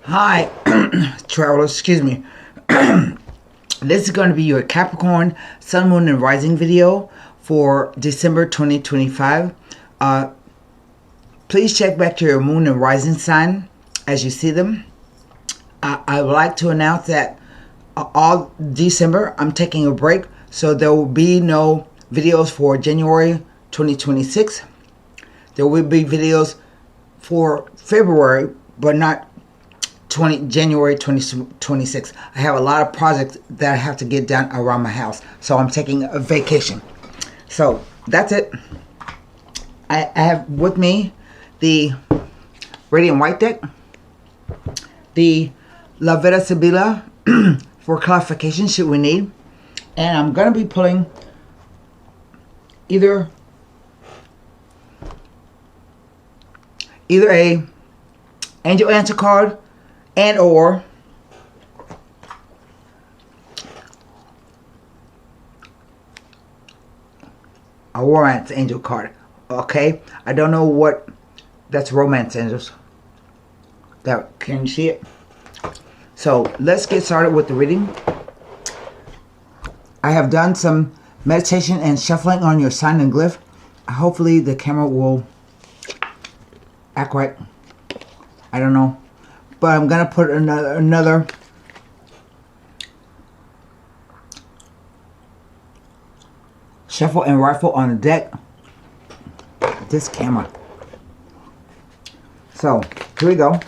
Hi, travelers, excuse me. This is going to be your Capricorn Sun, Moon, and Rising video for December 2025. Please check back to your Moon and Rising sign as you see them. I would like to announce that all December I'm taking a break, so there will be no videos for January 2026. There will be videos for February, but not January 2026. I have a lot of projects that I have to get done around my house, so I'm taking a vacation. So that's it. I have with me the Radiant White deck, the La Vida Sibila for clarification should we need, and I'm going to be pulling either a angel answer card and or a romance angel card. Okay, I don't know what that's romance angels. That, can you see it? So let's get started with the reading. I have done some meditation and shuffling on your sign and glyph. Hopefully the camera will act right. I don't know, but I'm gonna put another shuffle and rifle on the deck. This camera. So here we go.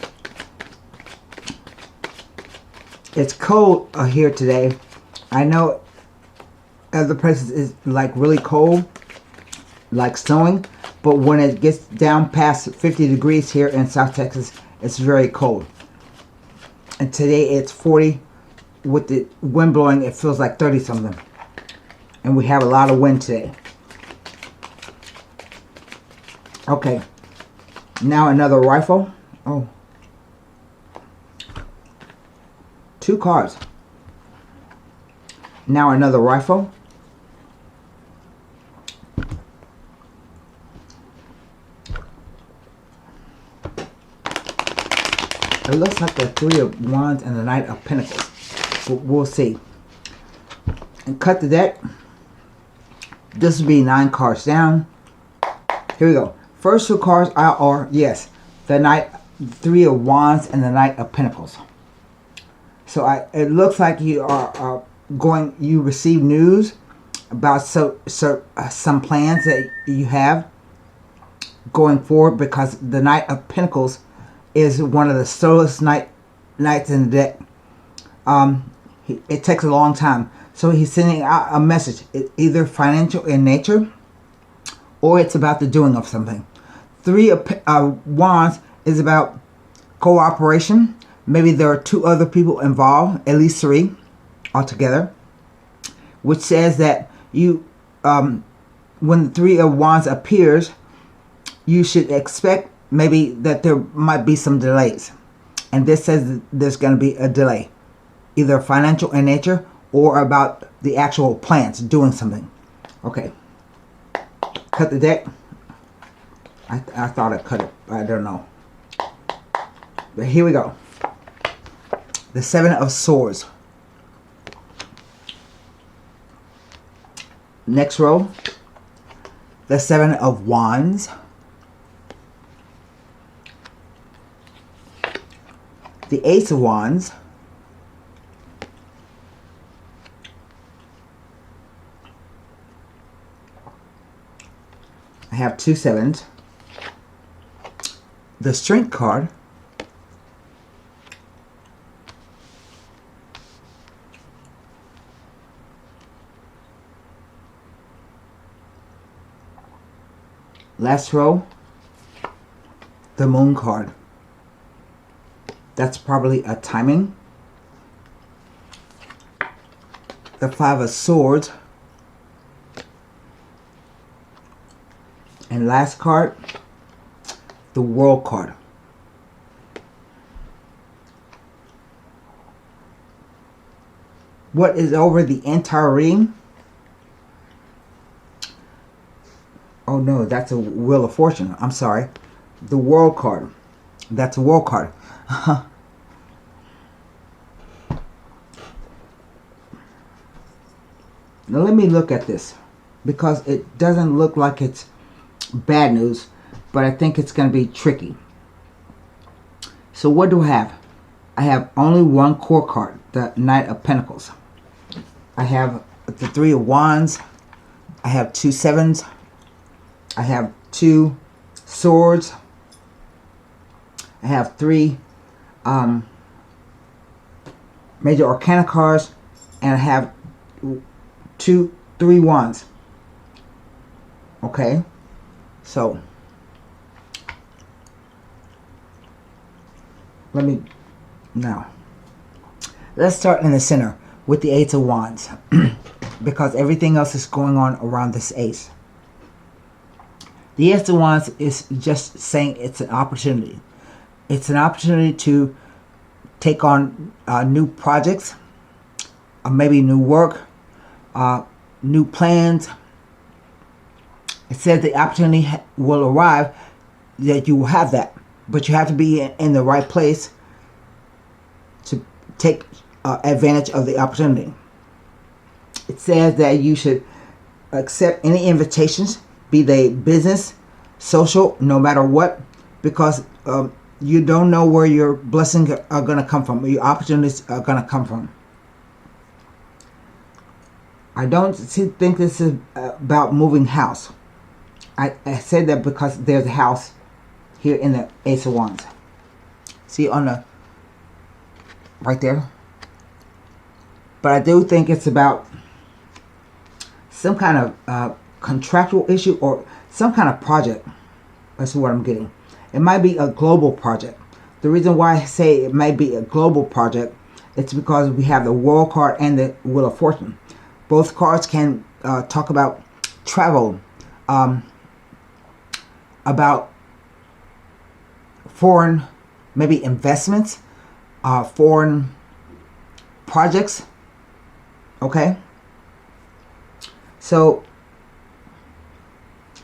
It's cold here today. I know other places is like really cold, like snowing, but when it gets down past 50 degrees here in South Texas, it's very cold. And today it's 40. With the wind blowing, it feels like 30 something. And we have a lot of wind today. Okay. Now another rifle. Oh. 2 cards. Now another rifle. It looks like the 3 of Wands and the Knight of Pentacles. But we'll see. And cut the deck. This will be 9 cards down. Here we go. First 2 cards are, yes, the Knight, 3 of Wands and the Knight of Pentacles. So it looks like you are you receive news about some plans that you have going forward, because the Knight of Pentacles is one of the slowest knights in the deck. It takes a long time. So he's sending out a message, either financial in nature or it's about the doing of something. 3 of Wands is about cooperation. Maybe there are 2 other people involved, at least 3 altogether, which says that you, when the 3 of Wands appears, you should expect maybe that there might be some delays. And this says that there's going to be a delay, either financial in nature or about the actual plans, doing something. Okay. Cut the deck. I thought I cut it, but I don't know. But here we go. The 7 of Swords. Next row. The 7 of Wands. The Ace of Wands. I have 2 sevens. The Strength card. Last row, the Moon card. That's probably a timing. The 5 of Swords. And last card, the World card. What is over the entire reading? Oh no, that's a Wheel of Fortune. I'm sorry. The World card. That's a World card. Now let me look at this, because it doesn't look like it's bad news, but I think it's going to be tricky. So what do I have? I have only one core card, the Knight of Pentacles. I have the Three of Wands. I have 2 sevens. I have 2 swords. I have 3 major arcana cards, and I have 3 wands. Okay, so let's start in the center with the Ace of Wands, because everything else is going on around this ace. The Ace of Wands is just saying it's an opportunity. It's an opportunity to take on new projects, maybe new work, new plans. It says the opportunity will arrive, that you will have that, but you have to be in the right place to take advantage of the opportunity. It says that you should accept any invitations, be they business, social, no matter what, because you don't know where your blessings are going to come from, your opportunities are going to come from. I don't think this is about moving house. I said that because there's a house here in the Ace of Wands. See on the right there? But I do think it's about some kind of contractual issue or some kind of project. That's what I'm getting. It might be a global project. The reason why I say it might be a global project, it's because we have the World card and the Wheel of Fortune. Both cards can talk about travel, about foreign, maybe investments, foreign projects. Okay, so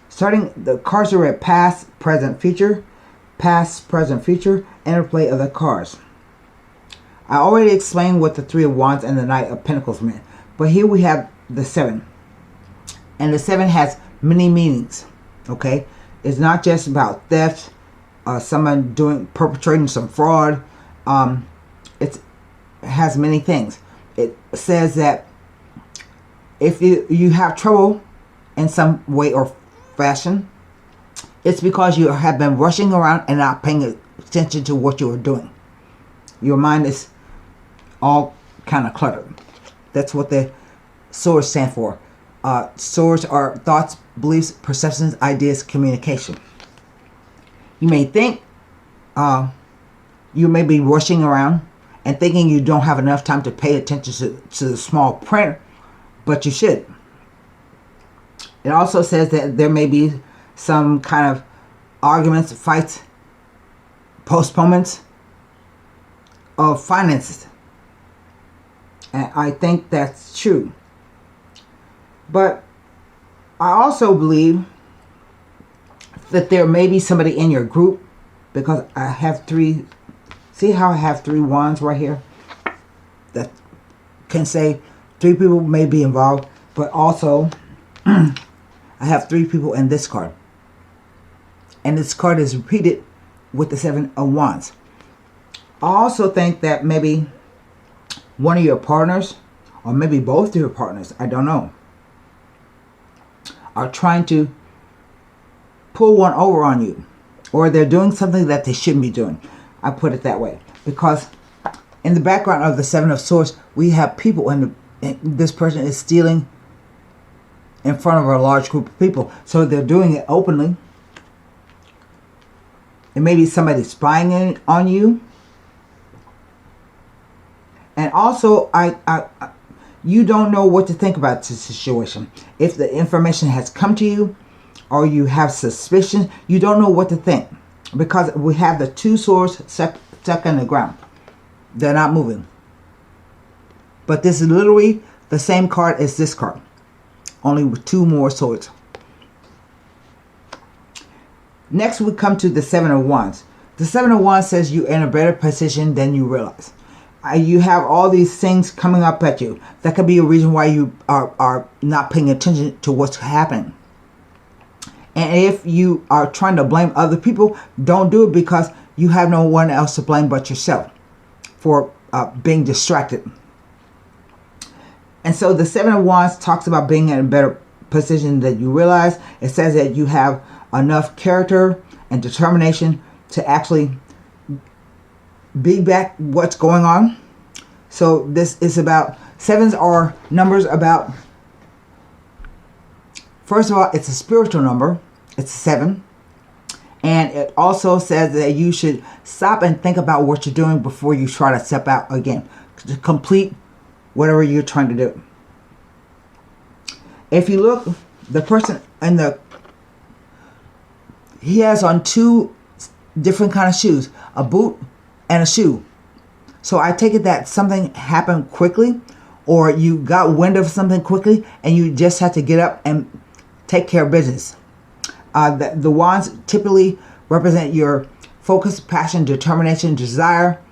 starting, the cards are at past, present, future, past, present, future, interplay of the cards. I already explained what the Three of Wands and the Knight of Pentacles meant, but here we have the 7, and the 7 has many meanings. Okay, it's not just about theft, someone perpetrating some fraud. It has many things. It says that if you have trouble in some way or fashion, it's because you have been rushing around and not paying attention to what you are doing. Your mind is all kind of cluttered. That's what the swords stand for. Swords are thoughts, beliefs, perceptions, ideas, communication. You may think you may be rushing around and thinking you don't have enough time to pay attention to the small print, but you should. It also says that there may be some kind of arguments, fights, postponements of finances. And I think that's true. But I also believe that there may be somebody in your group, because I have 3, see how I have 3 wands right here? That can say 3 people may be involved, but also I have 3 people in this card. And this card is repeated with the 7 of Wands. I also think that maybe one of your partners, or maybe both of your partners, I don't know, are trying to pull one over on you, or they're doing something that they shouldn't be doing. I put it that way, because in the background of the 7 of Swords, we have people, and this person is stealing in front of a large group of people. So they're doing it openly. It may be somebody spying on you. And also, you don't know what to think about the situation. If the information has come to you, or you have suspicion, you don't know what to think, because we have the 2 swords stuck in the ground. They're not moving. But this is literally the same card as this card, only with 2 more swords. Next, we come to the 7 of Wands. The 7 of Wands says you're in a better position than you realize. You have all these things coming up at you. That could be a reason why you are not paying attention to what's happening. And if you are trying to blame other people, don't do it, because you have no one else to blame but yourself for being distracted. And so the Seven of Wands talks about being in a better position than you realize. It says that you have enough character and determination to actually beat back what's going on. So this is about, sevens are numbers about, first of all, it's a spiritual number. It's 7. And it also says that you should stop and think about what you're doing before you try to step out again to complete whatever you're trying to do. If you look, the person in the, he has on 2 different kind of shoes, a boot and a shoe. So I take it that something happened quickly, or you got wind of something quickly and you just had to get up and take care of business. The wands typically represent your focus, passion, determination, desire,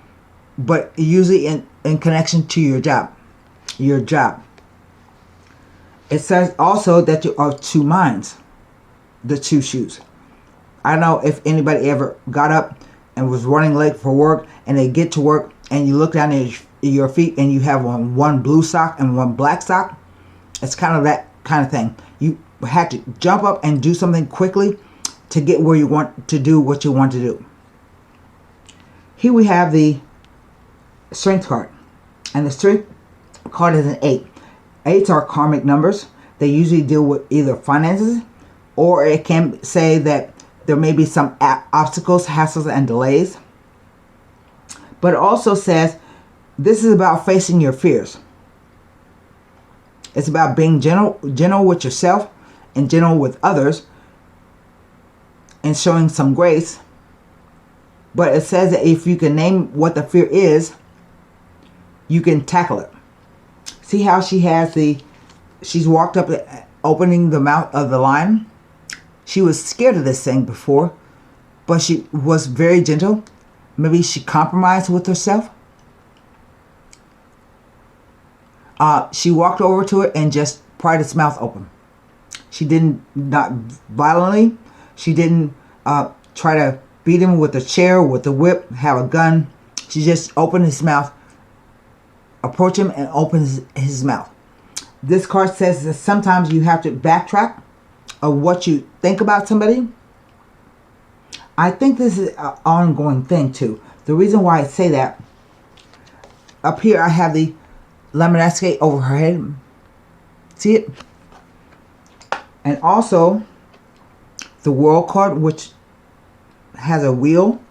but usually in connection to your job. It says also that you are 2 minds, the 2 shoes. I don't know if anybody ever got up and was running late for work, and they get to work and you look down at your feet and you have one blue sock and one black sock. It's kind of that kind of thing. You had to jump up and do something quickly to get where you want to do what you want to do. Here we have the Strength card, and the Strength card is an 8. 8s are karmic numbers. They usually deal with either finances, or it can say that there may be some obstacles, hassles, and delays. But it also says this is about facing your fears. It's about being gentle with yourself and gentle with others, and showing some grace. But it says that if you can name what the fear is, you can tackle it. See how she has she's walked up opening the mouth of the lion. She was scared of this thing before, but she was very gentle. Maybe she compromised with herself. She walked over to it and just pried its mouth open. She not violently. She didn't try to beat him with a chair, with a whip, have a gun. She just opened his mouth, approach him, and open his mouth. This card says that sometimes you have to backtrack of what you think about somebody. I think this is an ongoing thing too. The reason why I say that, up here I have the Lemon over her head. See it? And also the World card, which has a wheel,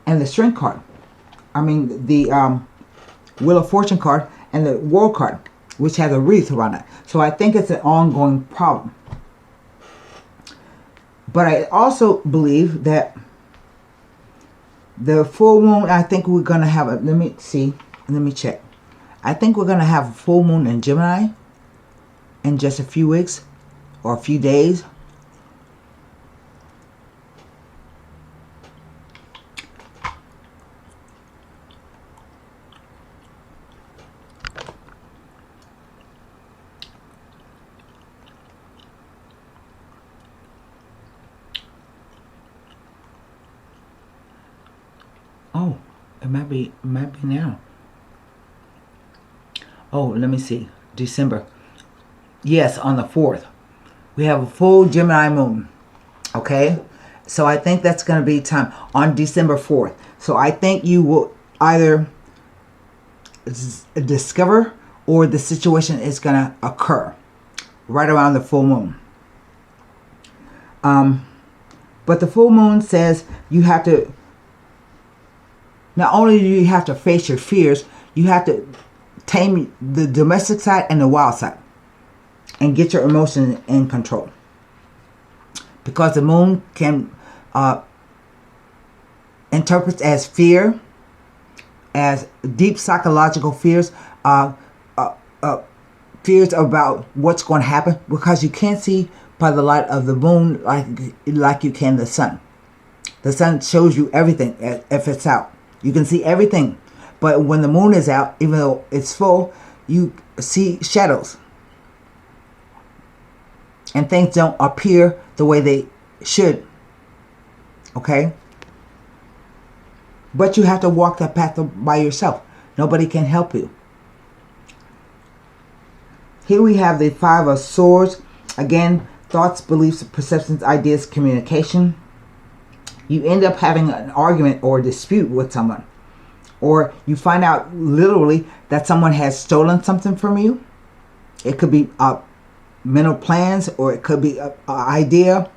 and the Strength card. I mean the Wheel of Fortune card, and the World card, which has a wreath around it. So I think it's an ongoing problem. But I also believe that the full moon, I think we're going to have a, let me check. I think we're going to have a full moon in Gemini in just a few weeks or a few days. Oh, it might be now. Oh, let me see. December. Yes, on the 4th. We have a full Gemini moon. Okay? So I think that's going to be time on December 4th. So I think you will either discover, or the situation is going to occur right around the full moon. But the full moon says you have to, not only do you have to face your fears, you have to tame the domestic side and the wild side and get your emotions in control. Because the moon can interpret as fear, as deep psychological fears, fears about what's going to happen, because you can't see by the light of the moon like you can the sun. The sun shows you everything if it's out. You can see everything. But when the moon is out, even though it's full, you see shadows. And things don't appear the way they should. Okay? But you have to walk that path by yourself. Nobody can help you. Here we have the Five of Swords. Again, thoughts, beliefs, perceptions, ideas, communication. You end up having an argument or a dispute with someone. Or you find out literally that someone has stolen something from you. It could be mental plans, or it could be an idea.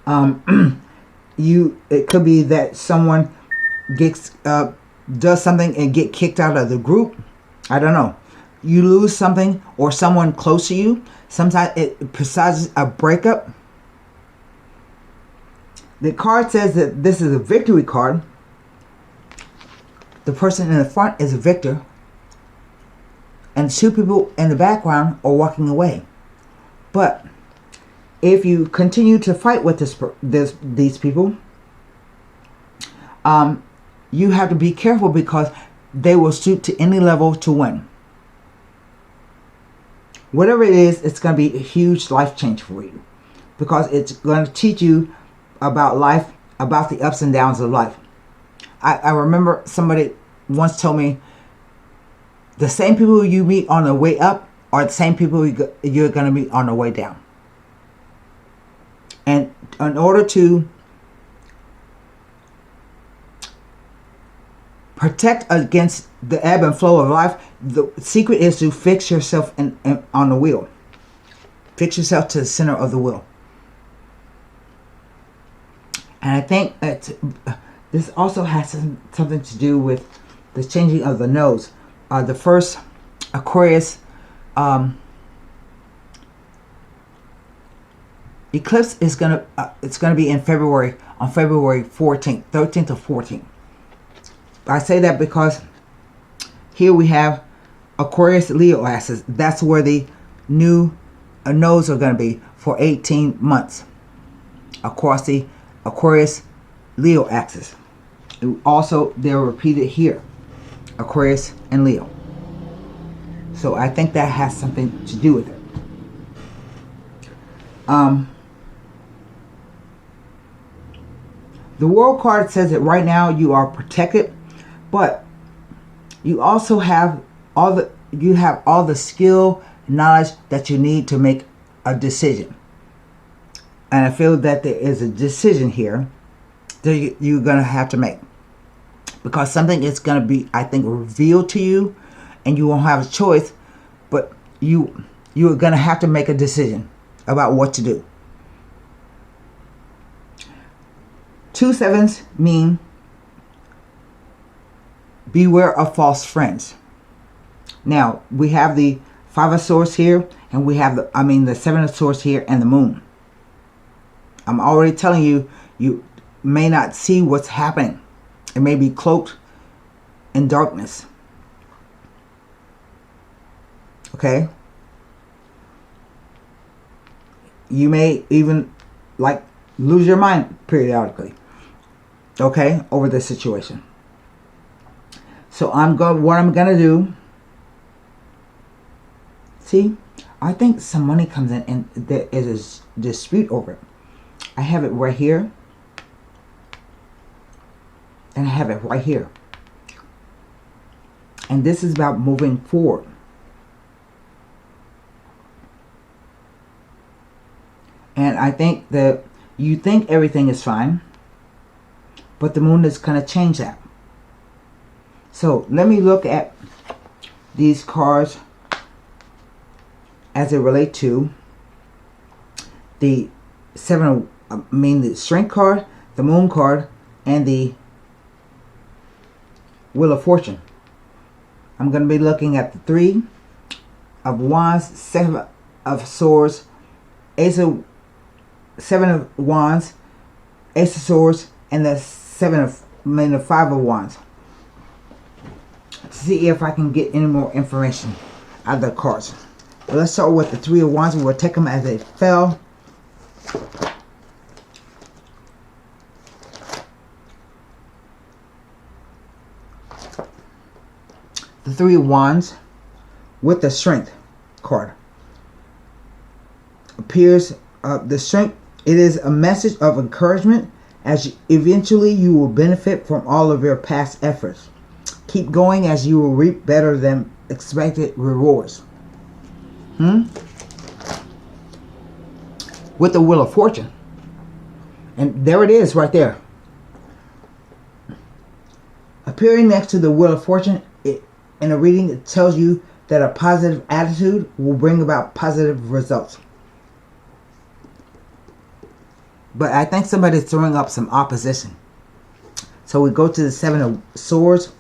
It could be that someone gets does something and get kicked out of the group. I don't know. You lose something, or someone close to you. Sometimes it presages a breakup. The card says that this is a victory card. The person in the front is a victor, and two people in the background are walking away. But if you continue to fight with these people, you have to be careful, because they will stoop to any level to win. Whatever it is, it's going to be a huge life change for you, because it's going to teach you about life, about the ups and downs of life. I remember somebody once told me, the same people you meet on the way up are the same people you're going to meet on the way down. And in order to protect against the ebb and flow of life, the secret is to fix yourself on the wheel. Fix yourself to the center of the wheel. And I think that this also has something to do with the changing of the nodes. The first Aquarius eclipse is it's gonna be in February, on February 14th, 13th or 14th. I say that because here we have Aquarius Leo axis. That's where the new nodes are going to be for 18 months across the Aquarius Leo axis. Also, they're repeated here, Aquarius and Leo. So I think that has something to do with it. The World card says that right now you are protected, but you also have all the skill, knowledge that you need to make a decision. And I feel that there is a decision here that you're going to have to make, because something is going to be, I think, revealed to you, and you won't have a choice, but you're going to have to make a decision about what to do. 2 sevens mean beware of false friends. Now, we have the Five of Swords here, and we have the Seven of Swords here, and the Moon. I'm already telling you, you may not see what's happening. It may be cloaked in darkness. Okay? You may even lose your mind periodically. Okay? Over this situation. So what I'm gonna do. See, I think some money comes in, and there is a dispute over it. I have it right here, and I have it right here. And this is about moving forward. And I think that you think everything is fine, but the Moon is going to change that. So let me look at these cards as they relate to the the Strength card, the Moon card, and the Wheel of Fortune. I'm going to be looking at the Three of Wands, Seven of Swords, Seven of Wands, Ace of Swords, and the Five of Wands. To see if I can get any more information out of the cards. But let's start with the Three of Wands. We'll take them as they fell. the Three of Wands with the Strength card. Appears the Strength. It is a message of encouragement as eventually you will benefit from all of your past efforts. Keep going as you will reap better than expected rewards. With the Wheel of Fortune. And there it is right there. Appearing next to the Wheel of Fortune in a reading, it tells you that a positive attitude will bring about positive results. But I think somebody's throwing up some opposition. So we go to the Seven of Swords.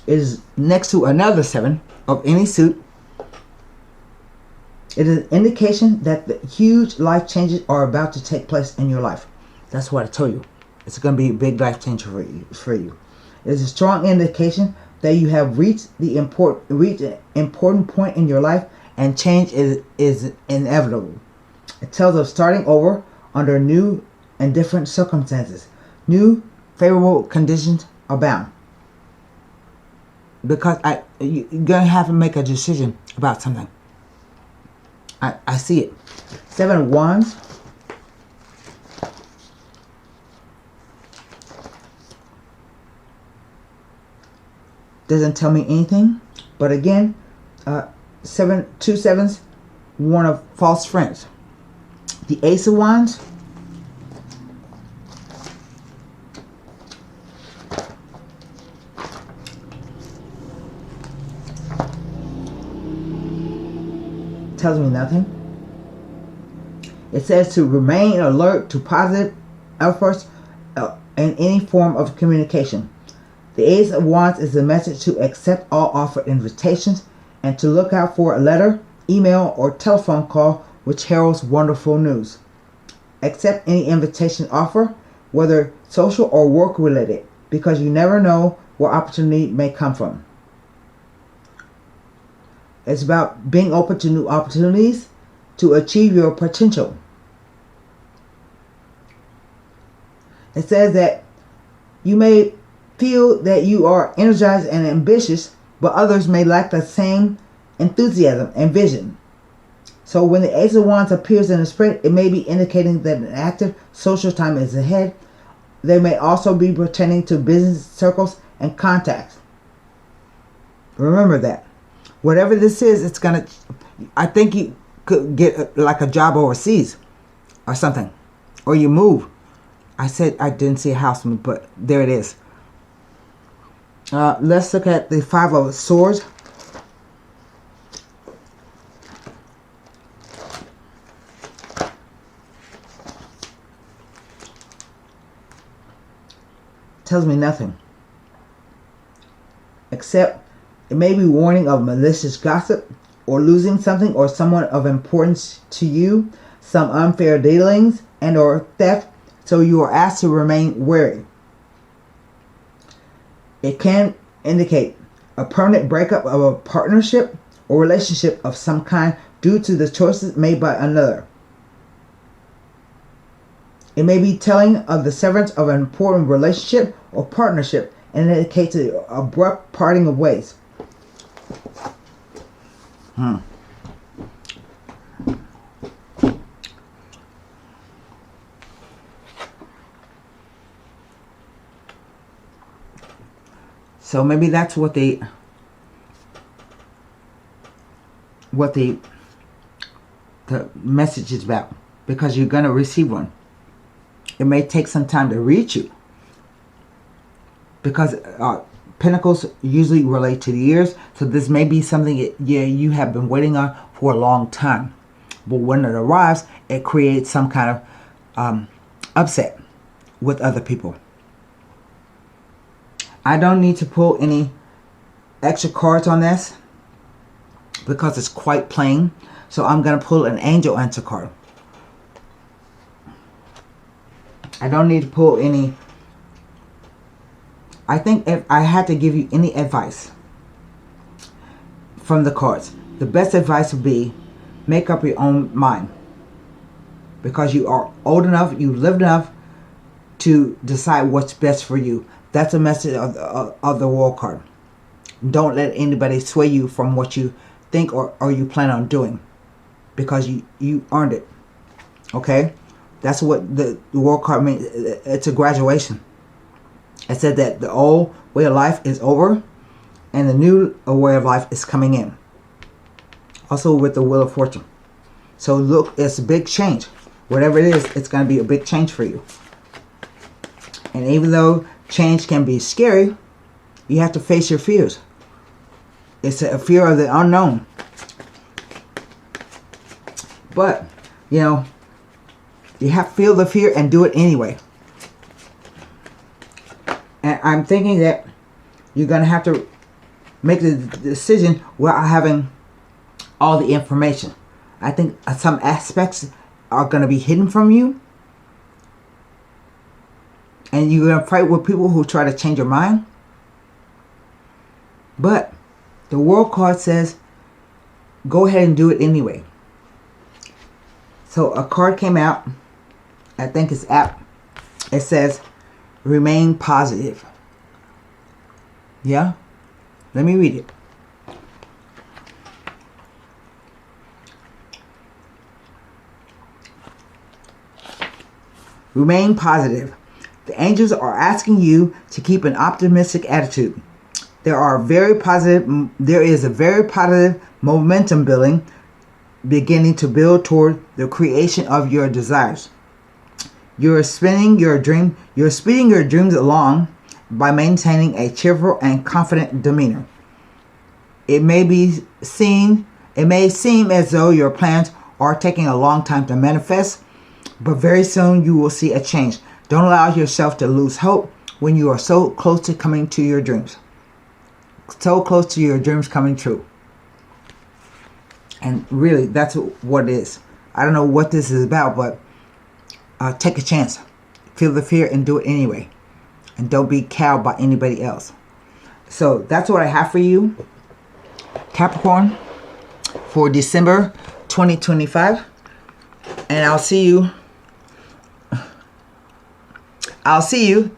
Is next to another 7 of any suit. It is an indication that the huge life changes are about to take place in your life. That's what I told you. It's going to be a big life change for you. It is a strong indication that you have reached an important point in your life, and change is inevitable. It tells of starting over under new and different circumstances. New favorable conditions abound. Because you're going to have to make a decision about something. I see it. Seven of Wands. Doesn't tell me anything. But again, two sevens warn of false friends. The Ace of Wands. Tells me nothing. It says to remain alert to positive efforts in any form of communication. The Ace of Wands is a message to accept all offered invitations and to look out for a letter, email, or telephone call which heralds wonderful news. Accept any invitation offer, whether social or work related, because you never know where opportunity may come from. It's about being open to new opportunities to achieve your potential. It says that you may feel that you are energized and ambitious, but others may lack the same enthusiasm and vision. So when the Ace of Wands appears in the spread, it may be indicating that an active social time is ahead. They may also be pertaining to business circles and contacts. Remember that. Whatever this is, it's going to, I think you could get like a job overseas or something. Or you move. I said I didn't see a house move, but there it is. Let's look at the Five of Swords. Tells me nothing. Except it may be warning of malicious gossip or losing something or someone of importance to you, some unfair dealings and or theft, so you are asked to remain wary. It can indicate a permanent breakup of a partnership or relationship of some kind due to the choices made by another. It may be telling of the severance of an important relationship or partnership and indicates an abrupt parting of ways. So maybe that's what the message is about, because you're going to receive one. It may take some time to reach you, because Pentacles usually relate to the years, so this may be something you have been waiting on for a long time. But when it arrives, it creates some kind of upset with other people. I don't need to pull any extra cards on this because it's quite plain. So I'm going to pull an angel answer card. I don't need to pull any. I think if I had to give you any advice from the cards. The best advice would be make up your own mind, because you are old enough, you lived enough to decide what's best for you. That's a message of the World card. Don't let anybody sway you from what you think or you plan on doing, because you earned it. Okay? That's what the World card means. It's a graduation. It said that the old way of life is over and the new way of life is coming in. Also with the Wheel of Fortune. So look, it's a big change. Whatever it is, it's going to be a big change for you. And even though change can be scary, you have to face your fears. It's a fear of the unknown. But, you know, you have to feel the fear and do it anyway. And I'm thinking that you're going to have to make the decision without having all the information. I think some aspects are going to be hidden from you. And you're going to fight with people who try to change your mind. But the World card says, go ahead and do it anyway. So a card came out. I think it's app. It says, remain positive. Yeah? Let me read it. Remain positive. The angels are asking you to keep an optimistic attitude. There is a very positive momentum beginning to build toward the creation of your desires. You're speeding your dreams along by maintaining a cheerful and confident demeanor. It may seem as though your plans are taking a long time to manifest, but very soon you will see a change. Don't allow yourself to lose hope when you are so close to coming to your dreams. So close to your dreams coming true. And really, that's what it is. I don't know what this is about, but take a chance. Feel the fear and do it anyway. And don't be cowed by anybody else. So that's what I have for you, Capricorn, for December 2025. And I'll see you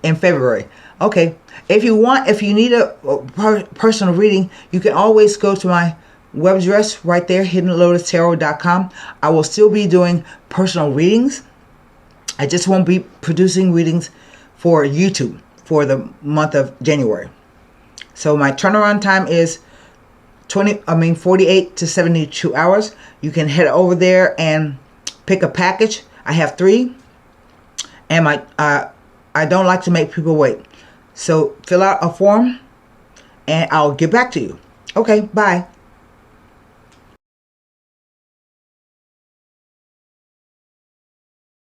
in February. Okay. If you need a personal reading, you can always go to my web address right there, HiddenLotusTarot.com. I will still be doing personal readings. I just won't be producing readings for YouTube for the month of January. So my turnaround time is 48 to 72 hours. You can head over there and pick a package. I have 3, and I don't like to make people wait. So fill out a form and I'll get back to you. Okay, bye.